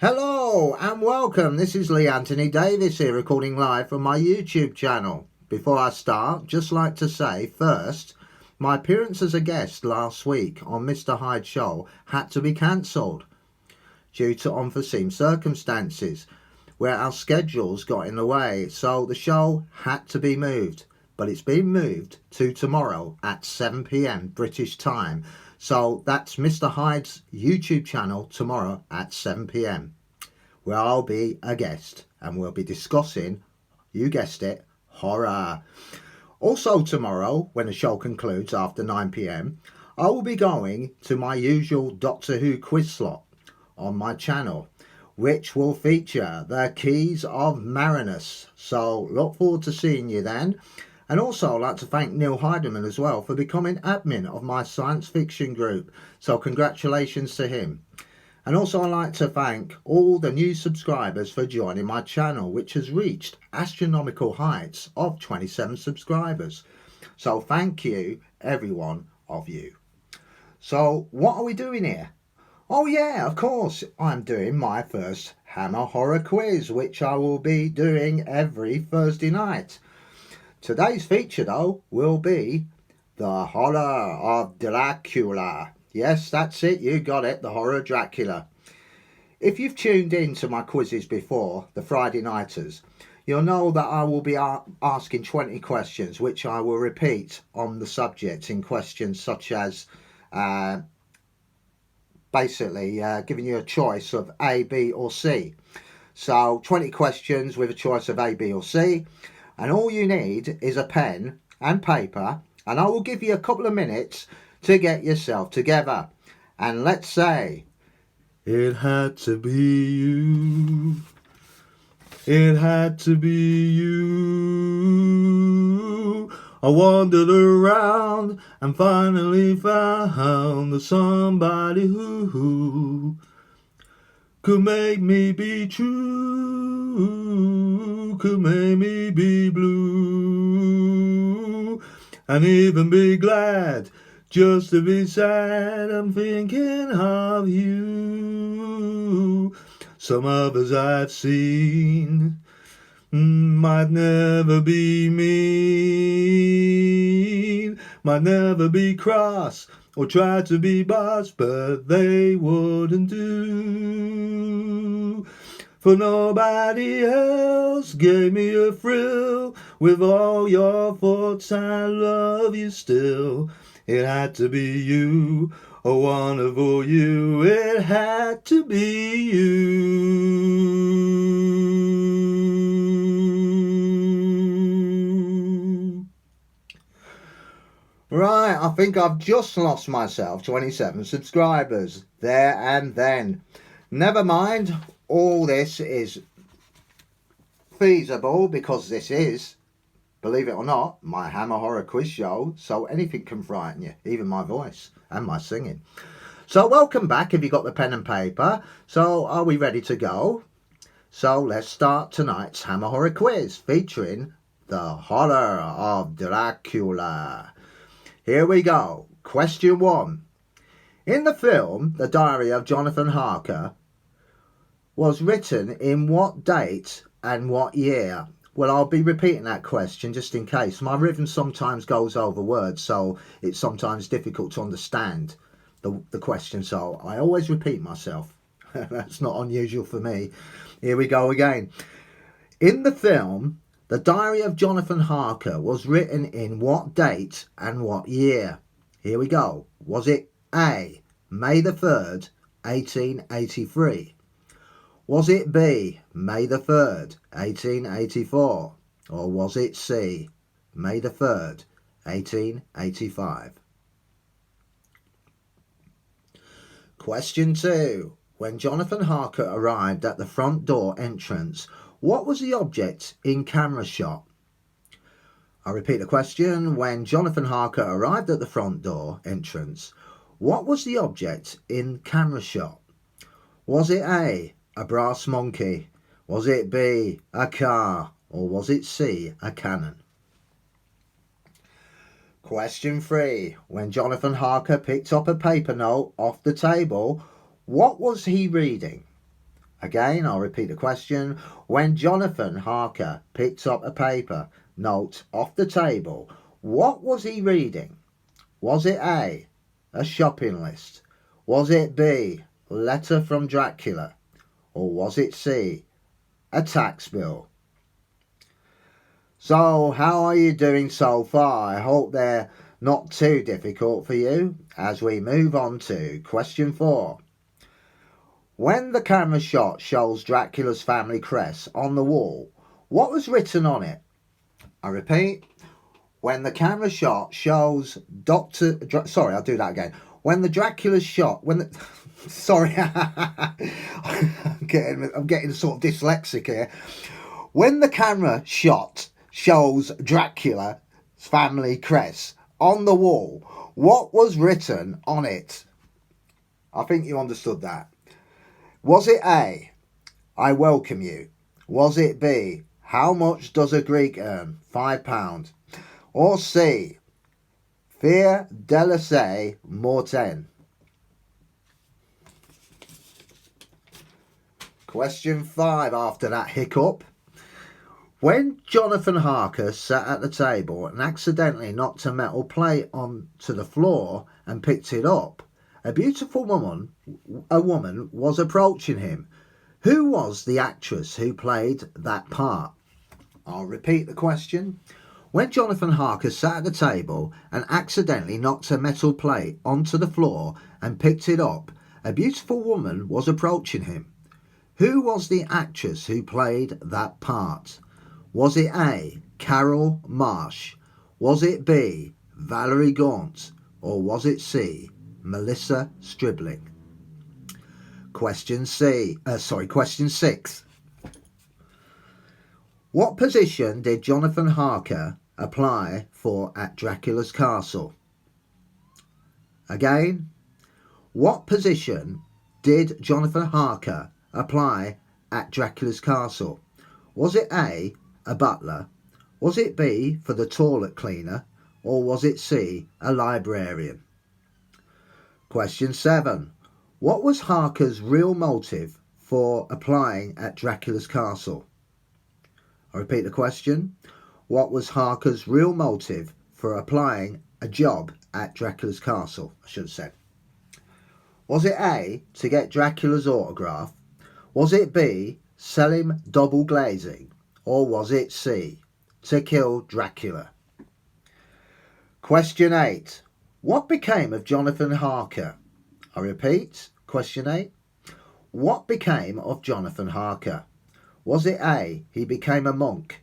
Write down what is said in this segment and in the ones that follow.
Hello and welcome. This is Lee Anthony Davis here, recording live from my YouTube channel. Before I start, just like to say first, my appearance as a guest last week on Mr. Hyde's show had to be cancelled due to unforeseen circumstances where our schedules got in the way, so the show had to be moved. But it's been moved to tomorrow at 7 p.m. British time. So that's Mr. Hyde's YouTube channel tomorrow at 7 p.m. where I'll be a guest and we'll be discussing, you guessed it, horror. Also tomorrow, when the show concludes after 9 p.m, I will be going to my usual Doctor Who quiz slot on my channel, which will feature the Keys of Marinus. So look forward to seeing you then. And also I'd like to thank Neil Heidemann as well for becoming admin of my science fiction group. So congratulations to him. And also I'd like to thank all the new subscribers for joining my channel, which has reached astronomical heights of 27 subscribers. So thank you, every one of you. So what are we doing here? Oh yeah, of course, I'm doing my first Hammer Horror quiz, which I will be doing every Thursday night. Today's feature, though, will be the horror of Dracula. Yes, that's it, you got it, the horror of Dracula. If you've tuned in to my quizzes before, the Friday Nighters, you'll know that I will be asking 20 questions, which I will repeat on the subject in questions such as basically giving you a choice of A, B or C. So 20 questions with a choice of A, B or C. And all you need is a pen and paper, and I will give you a couple of minutes to get yourself together. And let's say, it had to be you. It had to be you. I wandered around and finally found the somebody who could make me be true, could make me be blue, and even be glad just to be sad. I'm thinking of you. Some others I've seen might never be mean, might never be cross or try to be boss, but they wouldn't do. For nobody else gave me a thrill. With all your faults, I love you still. It had to be you, a wonderful you. It had to be you. Right, I think I've just lost myself 27 subscribers there and then. Never mind, all this is feasible because this is, believe it or not, my Hammer Horror quiz show, so anything can frighten you, even my voice and my singing. So welcome back if you got the pen and paper. So are we ready to go? So let's start tonight's Hammer Horror quiz featuring the horror of Dracula. Here we go. Question 1. In the film, The Diary of Jonathan Harker was written in what date and what year? Well, I'll be repeating that question just in case. My rhythm sometimes goes over words, so it's sometimes difficult to understand the question. So I always repeat myself. That's not unusual for me. Here we go again. In the film, The Diary of Jonathan Harker was written in what date and what year? Here we go. Was it A, May the 3rd, 1883? Was it B, May the 3rd, 1884? Or was it C, May the 3rd, 1885? Question 2. When Jonathan Harker arrived at the front door entrance, what was the object in camera shot? I'll repeat the question. When Jonathan Harker arrived at the front door entrance, what was the object in camera shot? Was it A, a brass monkey? Was it B, a car? Or was it C, a cannon? Question 3. When Jonathan Harker picked up a paper note off the table, what was he reading? Again, I'll repeat the question. When Jonathan Harker picked up a paper note off the table, what was he reading? Was it A, a shopping list? Was it B, letter from Dracula? Or was it C, a tax bill? So, how are you doing so far? I hope they're not too difficult for you as we move on to question 4. When the camera shot shows Dracula's family crest on the wall, what was written on it? I repeat, when the camera shot shows Sorry, I'll do that again. When the Dracula's shot, sorry, I'm getting sort of dyslexic here. When the camera shot shows Dracula's family crest on the wall, what was written on it? I think you understood that. Was it A, I welcome you? Was it B, how much does a Greek earn? £5. Or C, Fear de laissez morten? Question 5 after that hiccup. When Jonathan Harker sat at the table and accidentally knocked a metal plate onto the floor and picked it up, a beautiful woman was approaching him. Who was the actress who played that part? I'll repeat the question. When Jonathan Harker sat at the table and accidentally knocked a metal plate onto the floor and picked it up, a beautiful woman was approaching him. Who was the actress who played that part? Was it A, Carol Marsh? Was it B, Valerie Gaunt? Or was it C, Melissa Stribling? Question 6. What position did Jonathan Harker apply for at Dracula's castle? Again, what position did Jonathan Harker apply at Dracula's castle? Was it A, a butler? Was it B, for the toilet cleaner? Or was it C, a librarian? Question 7. What was Harker's real motive for applying at Dracula's castle? I repeat the question. What was Harker's real motive for applying a job at Dracula's castle? I should have said. Was it A, to get Dracula's autograph? Was it B, sell him double glazing? Or was it C, to kill Dracula? Question 8. What became of Jonathan Harker? I repeat, question 8. What became of Jonathan Harker? Was it A, he became a monk?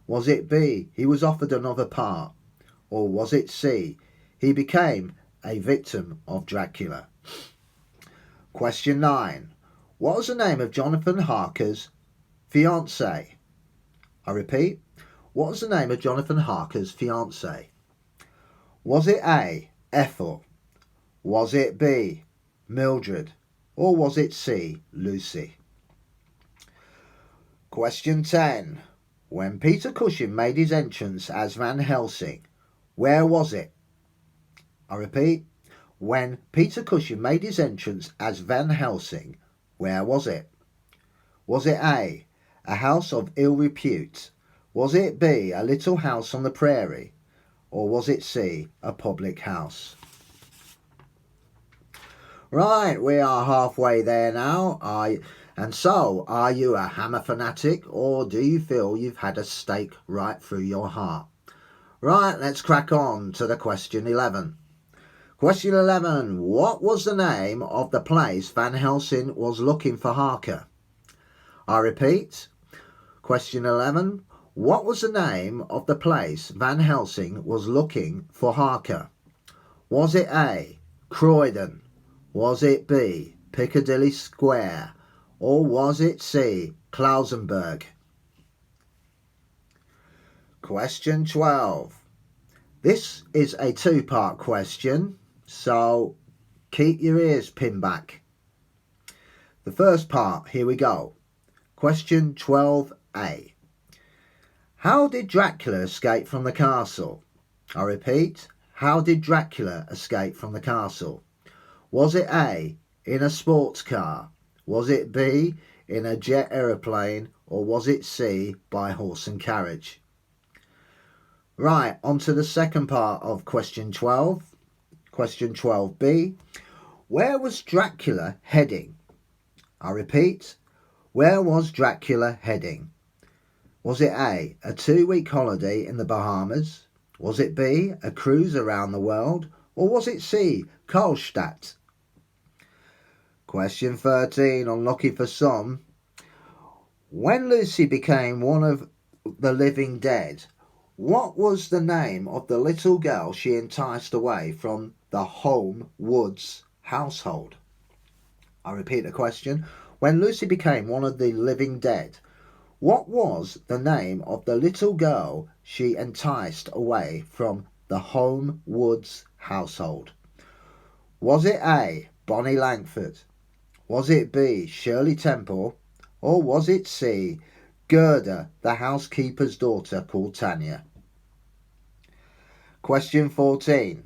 Was it B, he was offered another part? Or was it C, he became a victim of Dracula? Question 9. What was the name of Jonathan Harker's fiancée? I repeat, what was the name of Jonathan Harker's fiancée? Was it A, Ethel? Was it B, Mildred? Or was it C, Lucy? Question 10. When Peter Cushing made his entrance as Van Helsing, where was it? I repeat, when Peter Cushing made his entrance as Van Helsing, where was it? Was it A, a house of ill repute? Was it B, a little house on the prairie? Or was it C, a public house? Right, we are halfway there now. And so, are you a Hammer fanatic, or do you feel you've had a stake right through your heart? Right, let's crack on to the question 11. Question 11. What was the name of the place Van Helsing was looking for Harker? I repeat. Question 11. What was the name of the place Van Helsing was looking for Harker? Was it A, Croydon? Was it B, Piccadilly Square? Or was it C, Klausenberg? Question 12. This is a two-part question, so keep your ears pinned back. The first part, here we go. Question 12A. How did Dracula escape from the castle? I repeat, how did Dracula escape from the castle? Was it A, in a sports car? Was it B, in a jet aeroplane, or was it C, by horse and carriage? Right, on to the second part of question 12. Question 12b. Where was Dracula heading? I repeat, where was Dracula heading? Was it A, a 2-week holiday in the Bahamas? Was it B, a cruise around the world? Or was it C, Karlstadt? Question 13, unlucky for some. When Lucy became one of the living dead, what was the name of the little girl she enticed away from the Home Woods household? I repeat the question. When Lucy became one of the living dead, what was the name of the little girl she enticed away from the Home Woods household? Was it A, Bonnie Langford? Was it B, Shirley Temple? Or was it C, Gerda, the housekeeper's daughter called Tanya? Question 14.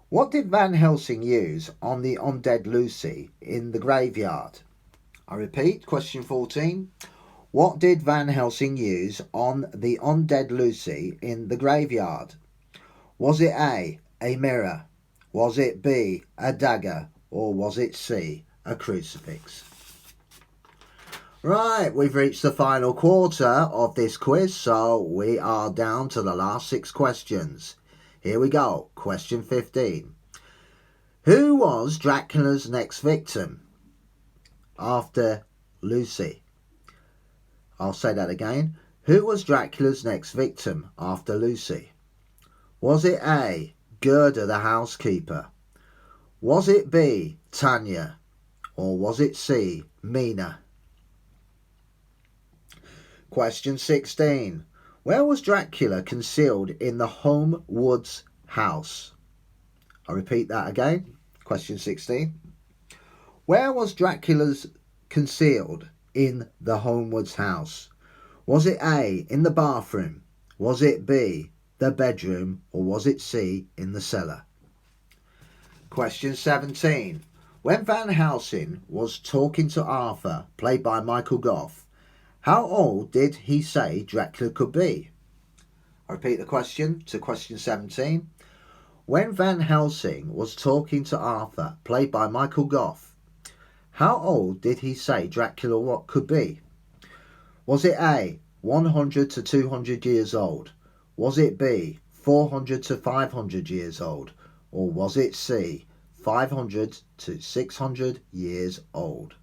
What did Van Helsing use on the undead Lucy in the graveyard? I repeat, question 14. What did Van Helsing use on the undead Lucy in the graveyard? Was it A, a mirror? Was it B, a dagger? Or was it C, a crucifix? Right, we've reached the final quarter of this quiz, so we are down to the last 6 questions. Here we go. Question 15. Who was Dracula's next victim after Lucy? I'll say that again. Who was Dracula's next victim after Lucy? Was it A, Gerda the housekeeper? Was it B, Tanya? Or was it C, Mina? Question 16. Where was Dracula concealed in the Home Woods house? I repeat that again. Question 16. Where was Dracula's concealed in the Home Woods house? Was it A, in the bathroom? Was it B, the bedroom? Or was it C, in the cellar? Question 17. When Van Helsing was talking to Arthur, played by Michael Gough, how old did he say Dracula could be? I repeat the question to question 17. When Van Helsing was talking to Arthur, played by Michael Gough, how old did he say Dracula could be? Was it A, 100 to 200 years old? Was it B, 400 to 500 years old? Or was it C, 500 to 600 years old?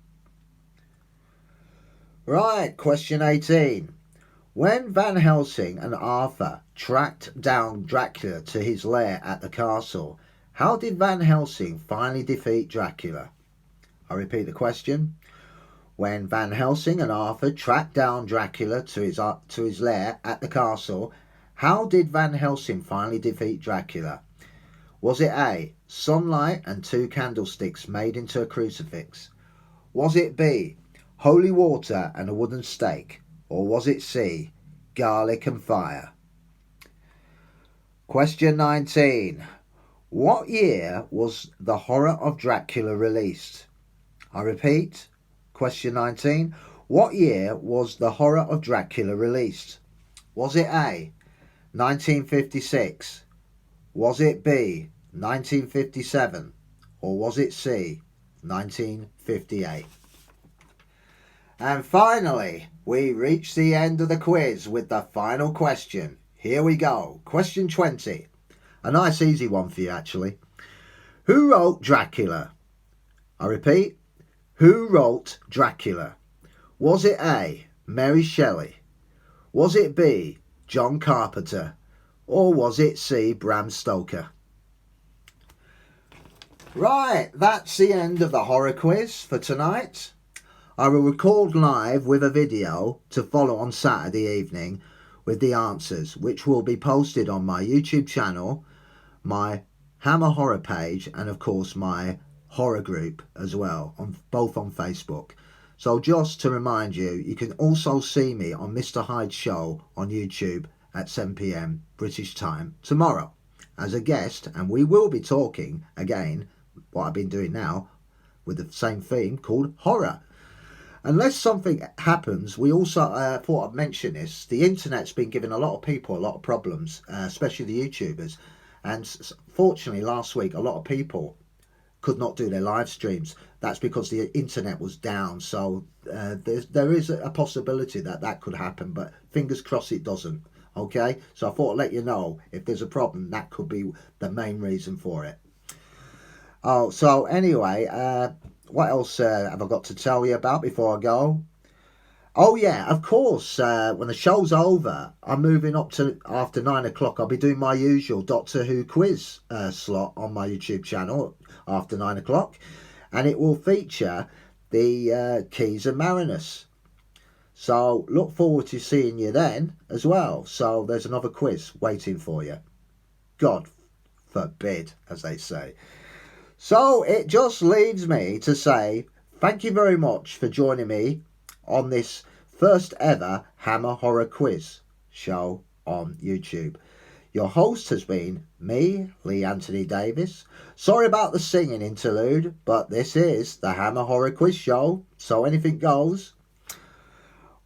Right, question 18. When Van Helsing and Arthur tracked down Dracula to his lair at the castle, how did Van Helsing finally defeat Dracula? I repeat the question. When Van Helsing and Arthur tracked down Dracula to his lair at the castle, how did Van Helsing finally defeat Dracula? Was it A, sunlight and 2 candlesticks made into a crucifix? Was it B, holy water and a wooden stake? Or was it C, garlic and fire? Question 19. What year was The Horror of Dracula released? I repeat, question 19. What year was The Horror of Dracula released? Was it A, 1956? Was it B, 1957? Or was it C, 1958? And finally, we reach the end of the quiz with the final question. Here we go. Question 20. A nice easy one for you, actually. Who wrote Dracula? I repeat, who wrote Dracula? Was it A, Mary Shelley? Was it B, John Carpenter? Or was it C, Bram Stoker? Right, that's the end of the horror quiz for tonight. I will record live with a video to follow on Saturday evening with the answers, which will be posted on my YouTube channel, my Hammer Horror page, and of course my horror group as well, both on Facebook. So just to remind you, you can also see me on Mr. Hyde's show on YouTube at 7 p.m. British time tomorrow as a guest, and we will be talking again, what I've been doing now, with the same theme called horror. unless something happens, we also thought I'd mention this. The internet's been giving a lot of people a lot of problems, especially the YouTubers. And fortunately, last week, a lot of people could not do their live streams. That's because the internet was down. So there is a possibility that that could happen, but fingers crossed it doesn't. Okay, so I thought I'd let you know if there's a problem, that could be the main reason for it. Oh, so anyway, what else have I got to tell you about before I go? Oh yeah, of course. When the show's over, I'm moving up to after 9 o'clock. I'll be doing my usual Doctor Who quiz slot on my YouTube channel after 9 o'clock, and it will feature the Keys of Marinus. So look forward to seeing you then as well. So there's another quiz waiting for you. God forbid, as they say. So it just leaves me to say thank you very much for joining me on this first ever Hammer Horror Quiz show on YouTube. Your host has been me, Lee Anthony Davis. Sorry about the singing interlude, but this is the Hammer Horror Quiz show, so anything goes.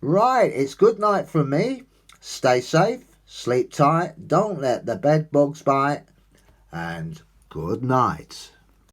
Right, it's good night from me. Stay safe, sleep tight, don't let the bed bugs bite, and good night.